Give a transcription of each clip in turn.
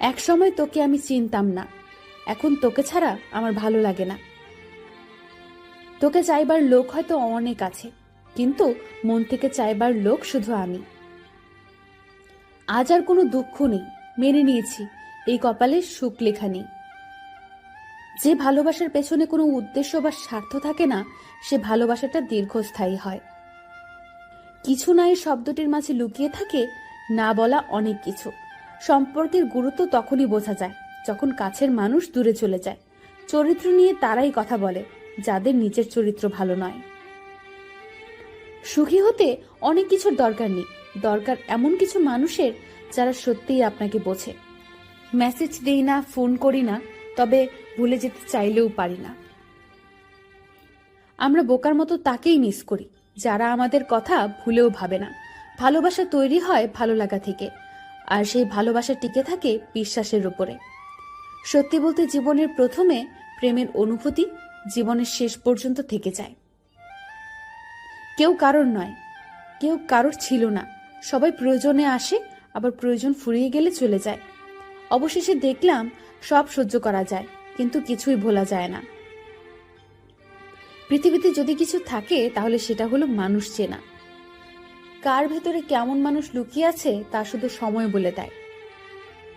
এক সময় তোকে আমি চিনতাম না, এখন তোকে ছাড়া আমার ভালো লাগে না। তোকে চাইবার লোক হয়তো অনেক আছে, কিন্তু মন থেকে চাইবার লোক শুধু আমি। আজ আর কোনো দুঃখ নেই, মেনে নিয়েছি এই কপালে সুখ লেখা নেই। যে ভালোবাসার পেছনে কোনো উদ্দেশ্য বা স্বার্থ থাকে না, সে ভালোবাসাটা দীর্ঘস্থায়ী হয়। কিছু নাই শব্দটির মাঝে লুকিয়ে থাকে না বলা অনেক কিছু। সম্পর্কের গুরুত্ব তখনই বোঝা যায় যখন কাছের মানুষ দূরে চলে যায়। চরিত্র নিয়ে তারাই কথা বলে যাদের নিজের চরিত্র ভালো নয়। সুখী হতে অনেক কিছুর দরকার নেই, দরকার এমন কিছু মানুষের যারা সত্যিই আপনাকে বোঝে। মেসেজ দেই না, ফোন করি না, তবে ভুলে যেতে চাইলেও পারি না। আমরা বোকার মতো তাকেই মিস করি যারা আমাদের কথা ভুলেও ভাবে না। ভালোবাসা তৈরি হয় ভালো লাগা থেকে, আর সেই ভালোবাসা টিকে থাকে বিশ্বাসের উপরে। সত্যি বলতে জীবনের প্রথমে প্রেমের অনুভূতি জীবনের শেষ পর্যন্ত থেকে যায়। কেউ কারোর নয়, কেউ কারোর ছিল না। সবাই প্রয়োজনে আসে, আবার প্রয়োজন ফুরিয়ে গেলে চলে যায়। অবশেষে দেখলাম সব সহ্য করা যায়, কিন্তু কিছুই ভোলা যায় না। পৃথিবীতে যদি কিছু থাকে তাহলে সেটা হলো মানুষ চেনা। কার ভেতরে কেমন মানুষ লুকিয়ে আছে তা শুধু সময় বলে দেয়।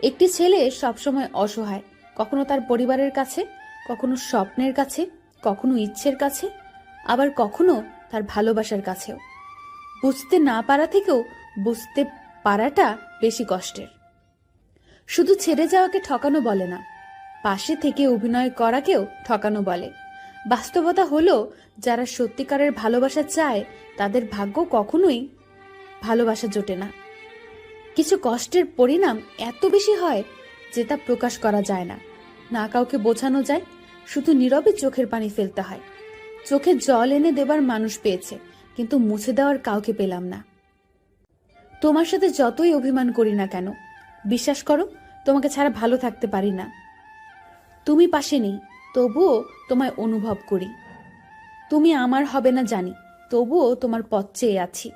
একটি ছেলে সবসময় অসহায়, কখনো তার পরিবারের কাছে, কখনো স্বপ্নের কাছে, কখনো ইচ্ছের কাছে, আবার কখনো তার ভালোবাসার কাছেও। বুঝতে না পারা থেকেও বুঝতে পারাটা বেশি কষ্টের। শুধু ছেড়ে যাওয়াকে ঠকানো বলে না, পাশে থেকে অভিনয় করাকেও ঠকানো বলে। বাস্তবতা হলো যারা সত্যিকারের ভালোবাসা চায় তাদের ভাগ্য কখনোই ভালোবাসা জোটে না। কিছু কষ্টের পরিণাম এত বেশি হয় যে তা প্রকাশ করা যায় না, না কাউকে বোঝানো যায়, শুধু নীরবে চোখের পানি ফেলতে হয়। চোখে জল এনে দেবার মানুষ পেয়েছে, কিন্তু মুছে দেওয়ার কাউকে পেলাম না। তোমার সাথে যতই অভিমান করি না কেন, বিশ্বাস করো তোমাকে ছাড়া ভালো থাকতে পারি না। তুমি পাশে নেই, তবুও তোমায় অনুভব করি। তুমি আমার হবে না জানি, তবুও তোমার পথ চেয়ে আছি।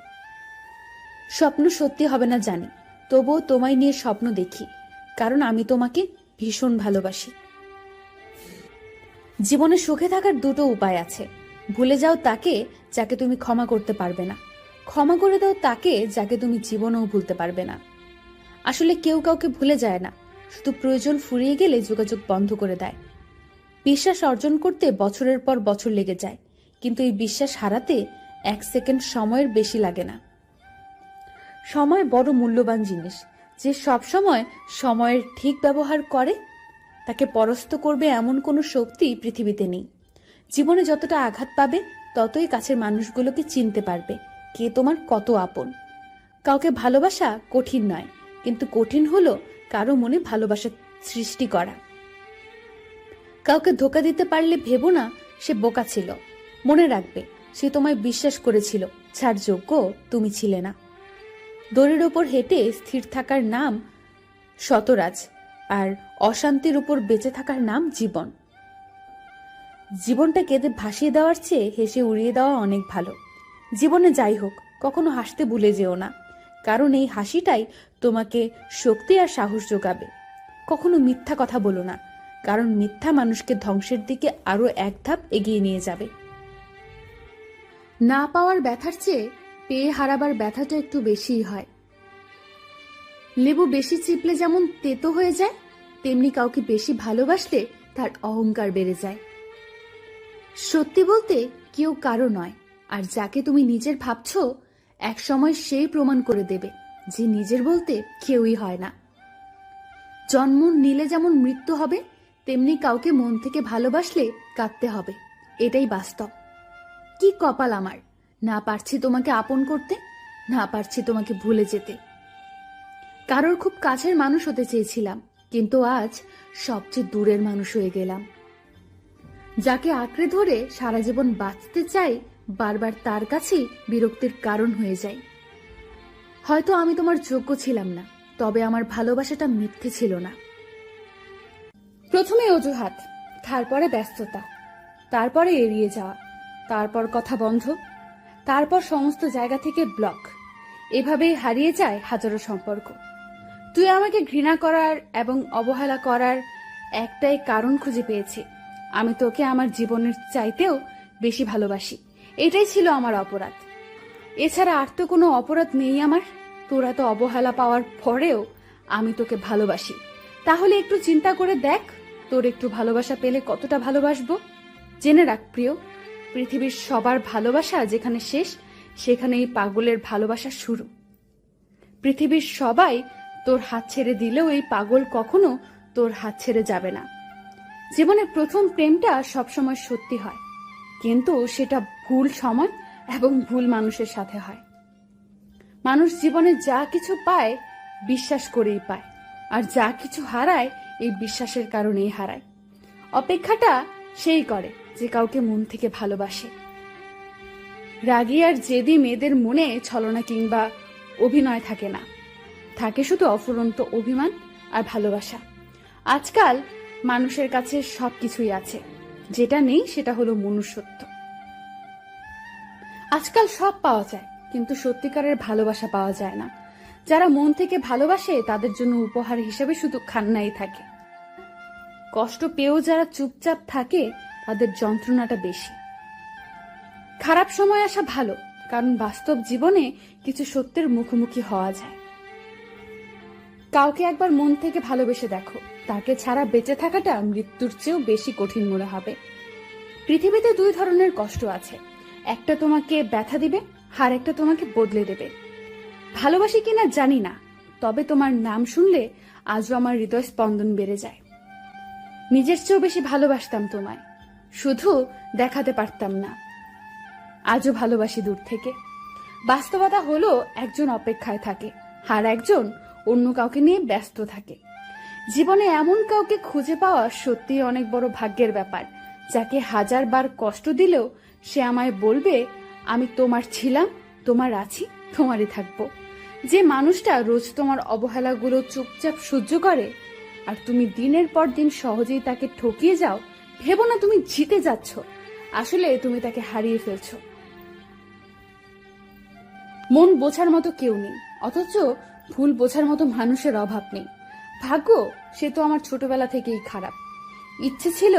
স্বপ্ন সত্যি হবে না জানি, তবুও তোমায় নিয়ে স্বপ্ন দেখি, কারণ আমি তোমাকে ভীষণ ভালোবাসি। জীবনে সুখে থাকার দুটো উপায় আছে। ভুলে যাও তাকে যাকে তুমি ক্ষমা করতে পারবে না, ক্ষমা করে দাও তাকে যাকে তুমি জীবনেও ভুলতে পারবে না। আসলে কেউ কাউকে ভুলে যায় না, শুধু প্রয়োজন ফুরিয়ে গেলে যোগাযোগ বন্ধ করে দেয়। বিশ্বাস অর্জন করতে বছরের পর বছর লেগে যায়, কিন্তু এই বিশ্বাস হারাতে 1 সেকেন্ড সময়ের বেশি লাগে না। সময় বড় মূল্যবান জিনিস। যে সব সময় সময়ের ঠিক ব্যবহার করে তাকে পরাস্ত করবে এমন কোনো শক্তি পৃথিবীতে নেই। জীবনে যতটা আঘাত পাবে ততই কাছের মানুষগুলোকে চিনতে পারবে কে তোমার কত আপন। কাউকে ভালোবাসা কঠিন নয়, কিন্তু কঠিন হলো কারো মনে ভালোবাসা সৃষ্টি করা। কাউকে ধোকা দিতে পারলে ভেবো না সে বোকা ছিল, মনে রাখবে সে তোমায় বিশ্বাস করেছিল, যার যোগ্য তুমি ছিলে না। দড়ির ওপর হেঁটে স্থির থাকার নাম শতরাজ, আর অশান্তির উপর বেঁচে থাকার নাম জীবন। জীবনটা কেঁদে ভাসিয়ে দেওয়ার চেয়ে হেসে উড়িয়ে দেওয়া অনেক ভালো। জীবনে যাই হোক, কখনো হাসতে ভুলে যেও না, কারণ এই হাসিটাই তোমাকে শক্তি আর সাহস যোগাবে। কখনো মিথ্যা কথা বলো না, কারণ মিথ্যা মানুষকে ধ্বংসের দিকে আরো এক ধাপ এগিয়ে নিয়ে যাবে। না পাওয়ার ব্যথার চেয়ে পেয়ে হারাবার ব্যথাটা একটু বেশিই হয়। লেবু বেশি চিপলে যেমন তেতো হয়ে যায়, তেমনি কাউকে বেশি ভালোবাসলে তার অহংকার বেড়ে যায়। সত্যি বলতে কেউ কারো নয়, আর যাকে তুমি নিজের ভাবছো একসময় সেই প্রমাণ করে দেবে যে নিজের বলতে কেউই হয় না। জন্ম নিলে যেমন মৃত্যু হবে, তেমনি কাউকে মন থেকে ভালোবাসলে কাঁদতে হবে, এটাই বাস্তব। কি কপাল আমার, না পারছি তোমাকে আপন করতে, না পারছি তোমাকে ভুলে যেতে। কারোর খুব কাছের মানুষ হতে চেয়েছিলাম, কিন্তু আজ সবচেয়ে দূরের মানুষ হয়ে গেলাম। যাকে আঁকড়ে ধরে সারা জীবন বাঁচতে চাই, বারবার তার কাছেই বিরক্তির কারণ হয়ে যাই। হয়তো আমি তোমার যোগ্য ছিলাম না, তবে আমার ভালোবাসাটা মিথ্যে ছিল না। প্রথমে অজুহাত, তারপরে ব্যস্ততা, তারপরে এড়িয়ে যাওয়া, তারপর কথা বন্ধ, তারপর সমস্ত জায়গা থেকে ব্লক। এভাবেই হারিয়ে যায় হাজারো সম্পর্ক। তুই আমাকে ঘৃণা করার এবং অবহেলা করার একটাই কারণ খুঁজে পেয়েছি। আমি তোকে আমার জীবনের চাইতেও বেশি ভালোবাসি। এটাই ছিল আমার অপরাধ। এছাড়া আর তো কোনো অপরাধ নেই আমার। তোরা তো অবহেলা পাওয়ার পরেও আমি তোকে ভালোবাসি। তাহলে একটু চিন্তা করে দেখ, তোর একটু ভালোবাসা পেলে কতটা ভালোবাসবো। জেনে রাখ প্রিয়, পৃথিবীর সবার ভালোবাসা যেখানে শেষ, সেখানেই পাগলের ভালোবাসা শুরু। পৃথিবীর সবাই তোর হাত ছেড়ে দিলেও এই পাগল কখনো তোর হাত ছেড়ে যাবে না। জীবনের প্রথম প্রেমটা সবসময় সত্যি হয়, কিন্তু সেটা ভুল সময় এবং ভুল মানুষের সাথে হয়। মানুষ জীবনে যা কিছু পায় বিশ্বাস করেই পায়, আর যা কিছু হারায় এই বিশ্বাসের কারণেই হারায়। অপেক্ষাটা সেই করে যে কাউকে মন থেকে ভালোবাসে। রাগী আর জেদি মেয়েদের মনে ছলনা কিংবা অভিনয় থাকে না, থাকে শুধু অফুরন্ত অভিমান আর ভালোবাসা। আজকাল মানুষের কাছে সবকিছুই আছে, যেটা নেই সেটা হলো মনুষ্যত্ব। আজকাল সব পাওয়া যায়, কিন্তু সত্যিকারের ভালোবাসা পাওয়া যায় না। যারা মন থেকে ভালোবাসে তাদের জন্য উপহার হিসেবে শুধু খান্নাই থাকে। কষ্ট পেয়েও যারা চুপচাপ থাকে তাদের যন্ত্রণাটা বেশি। খারাপ সময় আসা ভালো, কারণ বাস্তব জীবনে কিছু সত্যের মুখোমুখি হওয়া যায়। কাউকে একবার মন থেকে ভালোবেসে দেখো, তাকে ছাড়া বেঁচে থাকাটা মৃত্যুর চেয়েও বেশি কঠিন মনে হবে। পৃথিবীতে দুই ধরনের কষ্ট আছে, একটা তোমাকে ব্যথা দিবে, আর একটা তোমাকে বদলে দেবে। ভালোবাসি কিনা জানি না, তবে তোমার নাম শুনলে আজও আমার হৃদয় স্পন্দন বেড়ে যায়। নিজের চেয়েও বেশি ভালোবাসতাম তোমায়, শুধু দেখাতে পারতাম না। আজও ভালোবাসি দূর থেকে। বাস্তবতা হলো একজন অপেক্ষায় থাকে, আর একজন অন্য কাউকে নিয়ে ব্যস্ত থাকে। জীবনে এমন কাউকে খুঁজে পাওয়া সত্যিই অনেক বড় ভাগ্যের ব্যাপার, যাকে হাজারবার কষ্ট দিলেও সে আমায় বলবে আমি তোমার ছিলাম, তোমার আছি, তোমারই থাকবো। যে মানুষটা রোজ তোমার অবহেলাগুলো চুপচাপ সহ্য করে, আর তুমি দিনের পর দিন সহজেই তাকে ঠকিয়ে যাও, ভেবো না তুমি জিতে যাচ্ছ, আসলে তুমি তাকে হারিয়ে ফেলছো। মন বোঝার মতো কেউ নেই, অথচ ভুল বোঝার মতো মানুষের অভাব নেই। ভাগ্য সে তো আমার ছোটবেলা থেকেই খারাপ। ইচ্ছে ছিল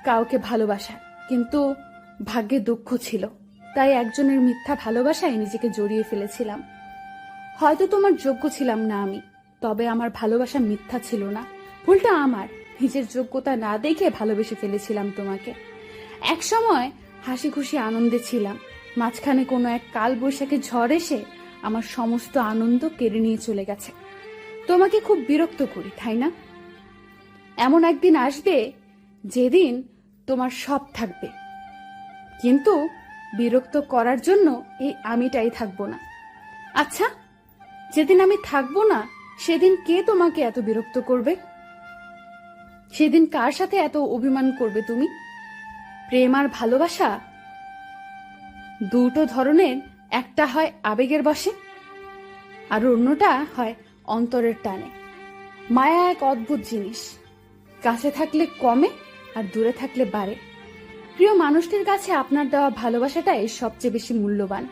কাউকে ভালোবাসার, কিন্তু ভাগ্যে দুঃখ ছিল, তাই একজনের মিথ্যা ভালোবাসায় নিজেকে জড়িয়ে ফেলেছিলাম। হয়তো তোমার যোগ্য ছিলাম না আমি, তবে আমার ভালোবাসা মিথ্যা ছিল না। ভুলটা আমার, নিজের যোগ্যতা না দেখে ভালোবেসে ফেলেছিলাম তোমাকে। এক সময় হাসি খুশি আনন্দে ছিলাম, মাঝখানে কোনো এক কাল বৈশাখী ঝড় এসে আমার সমস্ত আনন্দ কেড়ে নিয়ে চলে গেছে। তোমাকে খুব বিরক্ত করি, তাই না? এমন একদিন আসবে যেদিন তোমার সব থাকবে, কিন্তু বিরক্ত করার জন্য এই আমিটাই থাকবো না। আচ্ছা, যেদিন আমি থাকবো না সেদিন কে তোমাকে এত বিরক্ত করবে? সেদিন কার সাথে এত অভিমান করবে তুমি? প্রেম আর ভালোবাসা দুটো ধরনের, একটা হয় আবেগের বশে, আর অন্যটা হয় অন্তরের টানে। মায়া এক অদ্ভুত জিনিস, কাছে থাকলে কমে আর দূরে থাকলে বাড়ে। প্রিয় মানুষটির কাছে আপনার দেওয়া ভালোবাসাটাই সবচেয়ে বেশি মূল্যবান।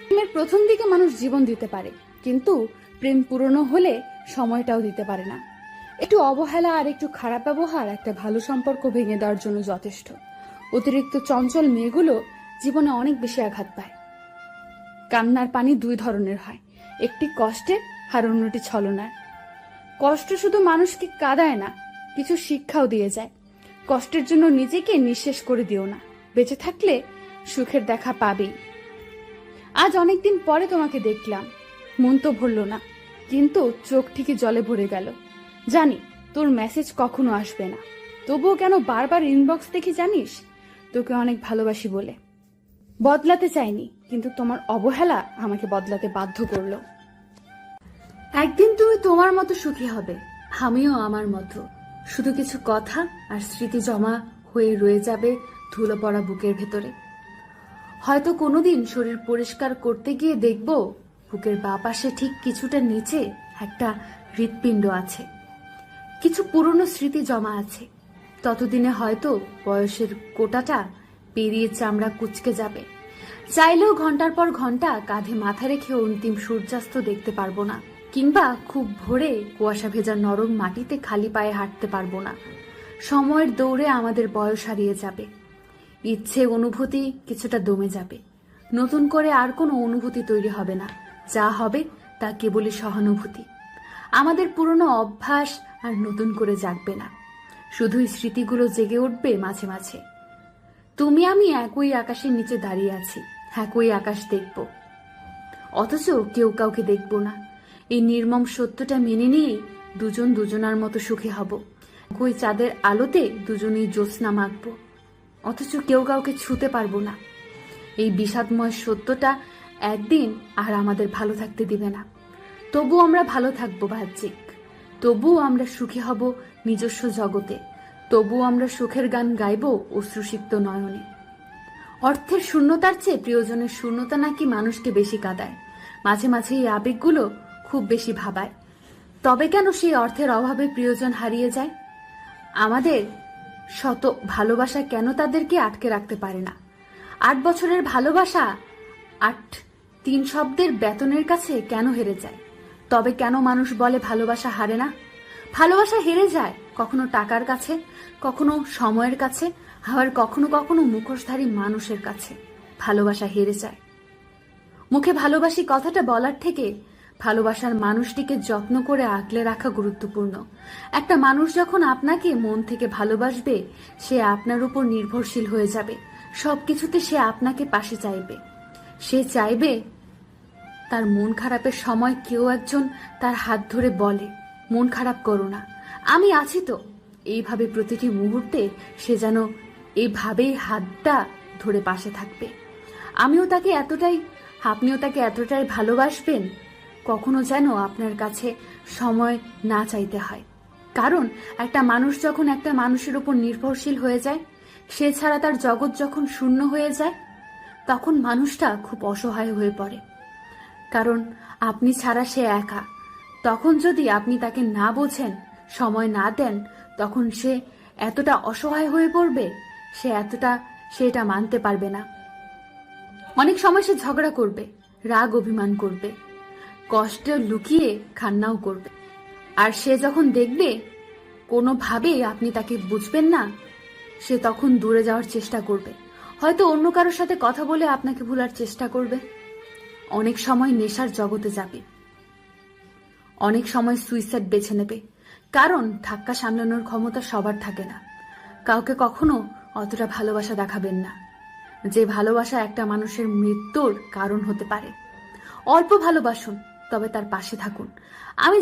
প্রেমের প্রথম দিকে মানুষ জীবন দিতে পারে, কিন্তু প্রেম পুরনো হলে সময়টাও দিতে পারে না। একটু অবহেলা আর একটু খারাপ ব্যবহার একটা ভালো সম্পর্ক ভেঙে দেওয়ার জন্য যথেষ্ট। অতিরিক্ত চঞ্চল মেয়েগুলো জীবনে অনেক বেশি আঘাত পায়। কান্নার পানি দুই ধরনের হয়, একটি কষ্টের আর অন্যটি ছলনার। কষ্ট শুধু মানুষকে কাঁদায় না, কিছু শিক্ষাও দিয়ে যায়। কষ্টের জন্য নিজেকে নিঃশেষ করে দিও না, বেঁচে থাকলে সুখের দেখা পাবেই। আজ অনেকদিন পরে তোমাকে দেখলাম, মন তো ভরল না, কিন্তু চোখ ঠিকই জলে ভরে গেল। জানি তোর মেসেজ কখনো আসবে না, তবুও কেন বারবার ইনবক্স দেখি জানিস? তোকে অনেক ভালোবাসি বলে। বদলাতে চাইনি, কিন্তু তোমার অবহেলা আমাকে বদলাতে বাধ্য করলো। একদিন তুমি তোমার মতো সুখী হবে, আমিও আমার মতো। শুধু কিছু কথা আর স্মৃতি জমা হয়ে রয়ে যাবে ধুলো পড়া বুকের ভেতরে। হয়তো কোনোদিন শরীর পরিষ্কার করতে গিয়ে দেখব বুকের বাঁ পাশে ঠিক কিছুটা নিচে একটা হৃৎপিণ্ড আছে। কিছু পুরনো স্মৃতি জমা আছে। ততদিনে হয়তো বয়সের কোটাটা পেরিয়ে চামড়া কুঁচকে যাবে। চাইলেও ঘন্টার পর ঘন্টা কাঁধে মাথা রেখে অন্তিম সূর্যাস্ত দেখতে পারবো না। কিংবা খুব ভোরে কুয়াশা ভেজা নরম মাটিতে খালি পায়ে হাঁটতে পারবো না। সময়ের দৌড়ে আমাদের বয়স হারিয়ে যাবে, ইচ্ছে অনুভূতি কিছুটা দমে যাবে, নতুন করে আর কোনো অনুভূতি তৈরি হবে না। যা হবে তা কেবলই সহানুভূতি। আমাদের পুরনো অভ্যাস আর নতুন করে জাগবে না, শুধুই স্মৃতিগুলো জেগে উঠবে মাঝে মাঝে। তুমি আমি একই আকাশের নিচে দাঁড়িয়ে আছি, একই আকাশ দেখব, অথচ কেউ কাউকে দেখব না। এই নির্মম সত্যটা মেনে নিয়েই দুজন দুজনার মতো সুখী হব। একই চাঁদের আলোতে দুজনেই জ্যোৎস্না মাখব, অথচ কেউ কাউকে ছুঁতে পারবো না। এই বিষাদময় সত্যটা একদিন আর আমাদের ভালো থাকতে দিবে না। তবু আমরা ভালো থাকবো বাহ্যিক, তবুও আমরা সুখী হব নিজস্ব জগতে, তবুও আমরা সুখের গান গাইব অশ্রুসিক্ত নয়নে। অর্থের শূন্যতার চেয়ে প্রিয়জনের শূন্যতা নাকি মানুষকে বেশি কাঁদায়। মাঝে মাঝে এই আবেগগুলো খুব বেশি ভাবায়। তবে কেন সেই অর্থের অভাবে প্রিয়জন হারিয়ে যায়? আমাদের শত ভালোবাসা কেন তাদেরকে আটকে রাখতে পারে না? 8 বছরের ভালোবাসা 8-3 শব্দের বেতনের কাছে কেন হেরে যায়? তবে কেন মানুষ বলে ভালোবাসা হারে না? ভালোবাসা হেরে যায় কখনো টাকার কাছে, কখনো সময়ের কাছে, আবার কখনো কখনো মুখোশধারী মানুষের কাছে ভালোবাসা হেরে যায়। মুখে ভালোবাসি কথাটা বলার থেকে ভালোবাসার মানুষটিকে যত্ন করে আগলে রাখা গুরুত্বপূর্ণ। একটা মানুষ যখন আপনাকে মন থেকে ভালোবাসবে, সে আপনার উপর নির্ভরশীল হয়ে যাবে। সবকিছুতে সে আপনাকে পাশে চাইবে। সে চাইবে তার মন খারাপের সময় কেউ একজন তার হাত ধরে বলে, মন খারাপ করো না, আমি আছি তো। এইভাবে প্রতিটি মুহূর্তে সে যেন এইভাবেই হাতটা ধরে পাশে থাকবে। আপনিও তাকে এতটাই ভালোবাসবেন কখনো যেন আপনার কাছে সময় না চাইতে হয়। কারণ একটা মানুষ যখন একটা মানুষের উপর নির্ভরশীল হয়ে যায়, সে ছাড়া তার জগৎ যখন শূন্য হয়ে যায়, তখন মানুষটা খুব অসহায় হয়ে পড়ে। কারণ আপনি ছাড়া সে একা। তখন যদি আপনি তাকে না বোঝেন, সময় না দেন, তখন সে এতটা অসহায় হয়ে পড়বে, সে এটা মানতে পারবে না। অনেক সময় সে ঝগড়া করবে, রাগ অভিমান করবে, কষ্ট লুকিয়ে কান্নাও করবে। আর সে যখন দেখবে কোনোভাবেই আপনি তাকে বুঝবেন না, সে তখন দূরে যাওয়ার চেষ্টা করবে। হয়তো অন্য কারোর সাথে কথা বলে আপনাকে ভুলার চেষ্টা করবে। অনেক সময় নেশার জগতে যাবে, অনেক সময় সুইসাইড বেছে নেবে। কারণ ধাক্কা সামলানোর ক্ষমতা সবার থাকে না। কাউকে কখনো অতটা ভালোবাসা দেখাবেন না যে ভালোবাসা একটা মানুষের মৃত্যুর কারণ হতে পারে। অল্প ভালোবাসুন, তবে তার পাশে থাকুন। আমি